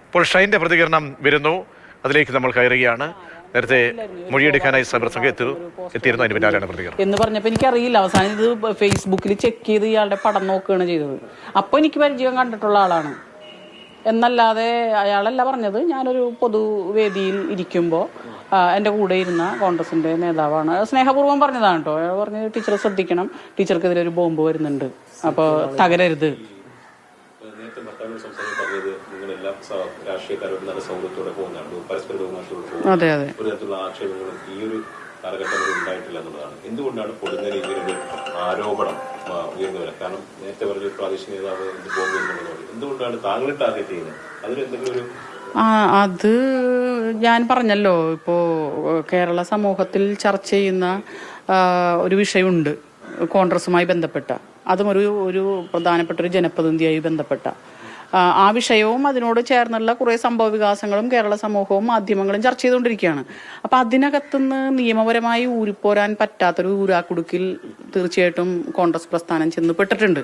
ഇപ്പോൾ ഷൈൻ്റെ പ്രതികരണം വരുന്നു, അതിലേക്ക് നമ്മൾ കയറുകയാണ്. നേരത്തെ മൊഴിയെടുക്കാനായി സൈബർ സംഘം എത്തിയിരുന്നു, അതിന് പിന്നാലെയാണ് പ്രതികരണം എന്ന് പറഞ്ഞപ്പോൾ എനിക്കറിയില്ല. അവസാനം ഇത് ഫേസ്ബുക്കിൽ ചെക്ക് ചെയ്ത് ഇയാളുടെ പടം നോക്കുകയാണ് ചെയ്തത്. അപ്പോൾ എനിക്ക് പരിചയം കണ്ടിട്ടുള്ള ആളാണ് എന്നല്ലാതെ അയാളല്ല പറഞ്ഞത്. ഞാനൊരു പൊതുവേദിയിൽ ഇരിക്കുമ്പോൾ എൻ്റെ കൂടെ ഇരുന്ന കോൺഗ്രസിൻ്റെ നേതാവാണ്. സ്നേഹപൂർവ്വം പറഞ്ഞതാണ് കേട്ടോ. അയാൾ പറഞ്ഞ് ടീച്ചർ ശ്രദ്ധിക്കണം, ടീച്ചർക്കെതിരെ ഒരു ബോംബ് വരുന്നുണ്ട്, അപ്പോൾ തകരരുത്. അതെ അതെ എന്തുകൊണ്ടാണ് പൊടുന്നതിന് ഇങ്ങനൊരു ആരോപണം ഉയർന്നു വരാൻ കാരണം? നേരത്തെ പറഞ്ഞ പ്രാദേശിക നേതാവ് എന്തുകൊണ്ടാണ് താങ്കളെ ടാർഗറ്റ് ചെയ്യുന്നത്? അതിലെന്തെങ്കിലും ഒരു അത് ഞാൻ പറഞ്ഞല്ലോ, ഇപ്പോൾ കേരള സമൂഹത്തിൽ ചർച്ച ചെയ്യുന്ന ഒരു വിഷയമുണ്ട് കോൺഗ്രസുമായി ബന്ധപ്പെട്ട, അതും ഒരു പ്രധാനപ്പെട്ട ഒരു ജനപ്രതിനിധിയായി ബന്ധപ്പെട്ട ആ വിഷയവും അതിനോട് ചേർന്നുള്ള കുറേ സംഭവ വികാസങ്ങളും കേരള സമൂഹവും മാധ്യമങ്ങളും ചർച്ച ചെയ്തുകൊണ്ടിരിക്കുകയാണ്. അപ്പം അതിനകത്തുനിന്ന് നിയമപരമായി ഊരിപ്പോരാൻ പറ്റാത്തൊരു ഊരാക്കുടുക്കിൽ തീർച്ചയായിട്ടും കോൺഗ്രസ് പ്രസ്ഥാനം ചെന്ന് പെട്ടിട്ടുണ്ട്.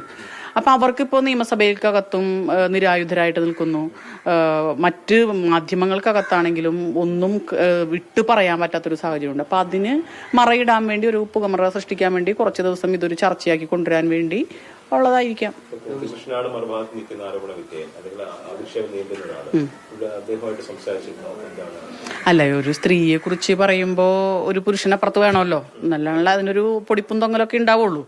അപ്പം അവർക്കിപ്പോൾ നിയമസഭയ്ക്കകത്തും നിരായുധരായിട്ട് നിൽക്കുന്നു. മറ്റ് മാധ്യമങ്ങൾക്കകത്താണെങ്കിലും ഒന്നും വിട്ടു പറയാൻ പറ്റാത്തൊരു സാഹചര്യമുണ്ട്. അപ്പം അതിന് മറയിടാൻ വേണ്ടി, ഒരു പുകമറ സൃഷ്ടിക്കാൻ വേണ്ടി കുറച്ച് ദിവസം ഇതൊരു ചർച്ചയാക്കി കൊണ്ടുവരാൻ വേണ്ടി ഉള്ളതായിരിക്കാം. അല്ല, ഒരു സ്ത്രീയെ കുറിച്ച് പറയുമ്പോൾ ഒരു പുരുഷനപ്പുറത്ത് വേണമല്ലോ, നല്ലാണല്ലോ അതിനൊരു പൊടിപ്പും തൊങ്ങലൊക്കെ ഉണ്ടാവുള്ളൂ.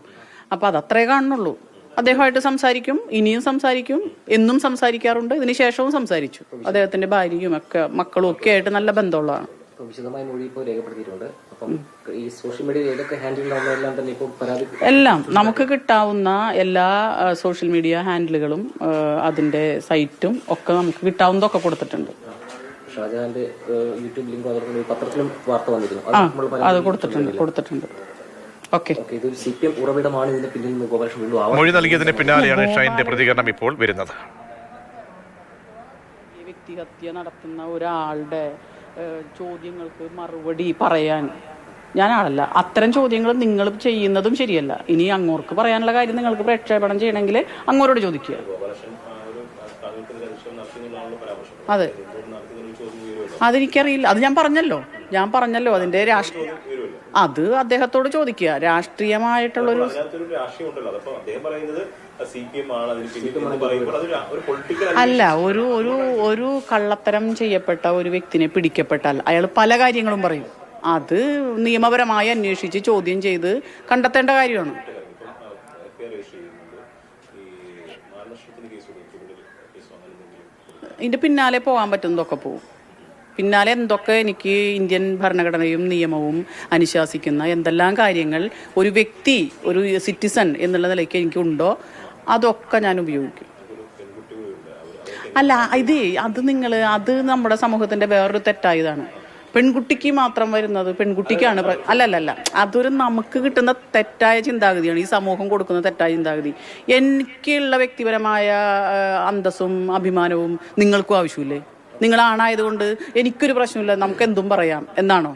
അപ്പം അതത്രേ കാണുന്നുള്ളൂ. അദ്ദേഹമായിട്ട് സംസാരിക്കും, ഇനിയും സംസാരിക്കും, എന്നും സംസാരിക്കാറുണ്ട്, ഇതിന് ശേഷവും സംസാരിച്ചു. അദ്ദേഹത്തിന്റെ ഭാര്യയും ഒക്കെ മക്കളും ഒക്കെ ആയിട്ട് നല്ല ബന്ധമുള്ളതാണ്. വിശദമായ മൊഴി ഇപ്പോൾ രേഖപ്പെടുത്തിയിട്ടുണ്ട്. അപ്പം ഈ സോഷ്യൽ മീഡിയ ഏതൊക്കെ ഹാൻഡിലുകളെല്ലാം തന്നെ ഇപ്പോൾ പരാതി എല്ലാം നമുക്ക് കിട്ടാവുന്ന എല്ലാ സോഷ്യൽ മീഡിയ ഹാൻഡിലുകളും അതിന്റെ സൈറ്റും ഒക്കെ നമുക്ക് കിട്ടാവുന്നതൊക്കെ കൊടുത്തിട്ടുണ്ട്. ഷാജഹാന്റെ യൂട്യൂബ് ലിങ്ക് അവരുടെ പത്രത്തിലും വാർത്ത വന്നിരുന്നു. അത് കൊടുത്തിട്ടുണ്ട്. ഇതൊരു CPM ഉറവിടമാണ് ഇതിന്റെ പിന്നിൽ നിന്ന് ഗോപാലകൃഷ്ണൻ വീണ്ടും മൊഴി നൽകിയതിന് പിന്നാലെയാണ് ഷൈൻ്റെ പ്രതികരണം ഇപ്പോൾ വരുന്നത്. ഈ വ്യക്തിഹത്യ നടത്തുന്ന ഒരാളുടെ ചോദ്യങ്ങൾക്ക് മറുപടി പറയാൻ ഞാനാളല്ല. അത്തരം ചോദ്യങ്ങൾ നിങ്ങൾ ചെയ്യുന്നതും ശരിയല്ല. ഇനി അങ്ങോട്ട് പറയാനുള്ള കാര്യം നിങ്ങൾക്ക് പ്രക്ഷേപണം ചെയ്യണമെങ്കിൽ അങ്ങോട്ടോട് ചോദിക്കുക. അതെ, അതെനിക്കറിയില്ല. അത് ഞാൻ പറഞ്ഞല്ലോ അതിന്റെ രാഷ്ട്രീയ, അത് അദ്ദേഹത്തോട് ചോദിക്കുക. രാഷ്ട്രീയമായിട്ടുള്ളൊരു അല്ല, ഒരു കള്ളത്തരം ചെയ്യപ്പെട്ട ഒരു വ്യക്തിനെ പിടിക്കപ്പെട്ടാൽ അയാൾ പല കാര്യങ്ങളും പറയും. അത് നിയമപരമായി അന്വേഷിച്ച് ചോദ്യം ചെയ്ത് കണ്ടെത്തേണ്ട കാര്യമാണ്. ഇതിന്റെ പിന്നാലെ പോകാൻ പറ്റുന്നതൊക്കെ പോകും. പിന്നാലെ എന്തൊക്കെ എനിക്ക് ഇന്ത്യൻ ഭരണഘടനയും നിയമവും അനുശാസിക്കുന്ന എന്തെല്ലാം കാര്യങ്ങൾ ഒരു വ്യക്തി, ഒരു സിറ്റിസൺ എന്നുള്ള നിലയ്ക്ക് എനിക്കുണ്ടോ അതൊക്കെ ഞാൻ ഉപയോഗിക്കും. അല്ല, അത് നമ്മുടെ സമൂഹത്തിന്റെ വേറൊരു തെറ്റായതാണ്. പെൺകുട്ടിക്ക് മാത്രം വരുന്നത്, പെൺകുട്ടിക്കാണ് അല്ലല്ല, അതൊരു നമുക്ക് കിട്ടുന്ന തെറ്റായ ചിന്താഗതിയാണ്, ഈ സമൂഹം കൊടുക്കുന്ന തെറ്റായ ചിന്താഗതി. എനിക്കുള്ള വ്യക്തിപരമായ അന്തസ്സും അഭിമാനവും നിങ്ങൾക്കും ആവശ്യമില്ലേ? നിങ്ങളാണായതുകൊണ്ട് എനിക്കൊരു പ്രശ്നമില്ല, നമുക്ക് എന്തും പറയാം എന്നാണോ?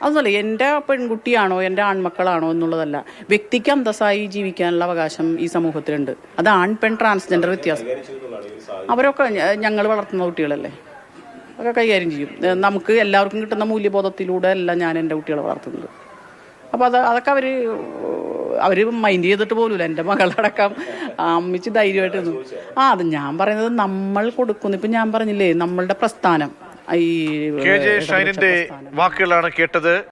അതൊന്നുമല്ല. എൻ്റെ പെൺകുട്ടിയാണോ എൻ്റെ ആൺമക്കളാണോ എന്നുള്ളതല്ല. വ്യക്തിക്ക് അന്തസ്സായി ജീവിക്കാനുള്ള അവകാശം ഈ സമൂഹത്തിലുണ്ട്. അത് ആൺ പെൺ ട്രാൻസ്ജെൻഡർ വ്യത്യാസം. അവരൊക്കെ ഞങ്ങൾ വളർത്തുന്ന കുട്ടികളല്ലേ, ഒക്കെ കൈകാര്യം ചെയ്യും. നമുക്ക് എല്ലാവർക്കും കിട്ടുന്ന മൂല്യബോധത്തിലൂടെ അല്ല ഞാൻ എൻ്റെ കുട്ടികളെ വളർത്തുന്നത്. അപ്പോൾ അതൊക്കെ അവർ മൈൻഡ് ചെയ്തിട്ട് പോലുമില്ല. എൻ്റെ മകളടക്കം അമ്മിച്ച് ധൈര്യമായിട്ടിരുന്നു. അത് ഞാൻ പറയുന്നത് നമ്മൾ കൊടുക്കുന്നു. ഇപ്പം ഞാൻ പറഞ്ഞില്ലേ, നമ്മളുടെ പ്രസ്ഥാനം, ഈ ഷൈനിന്റെ വാക്കുകളാണ് കേട്ടത്.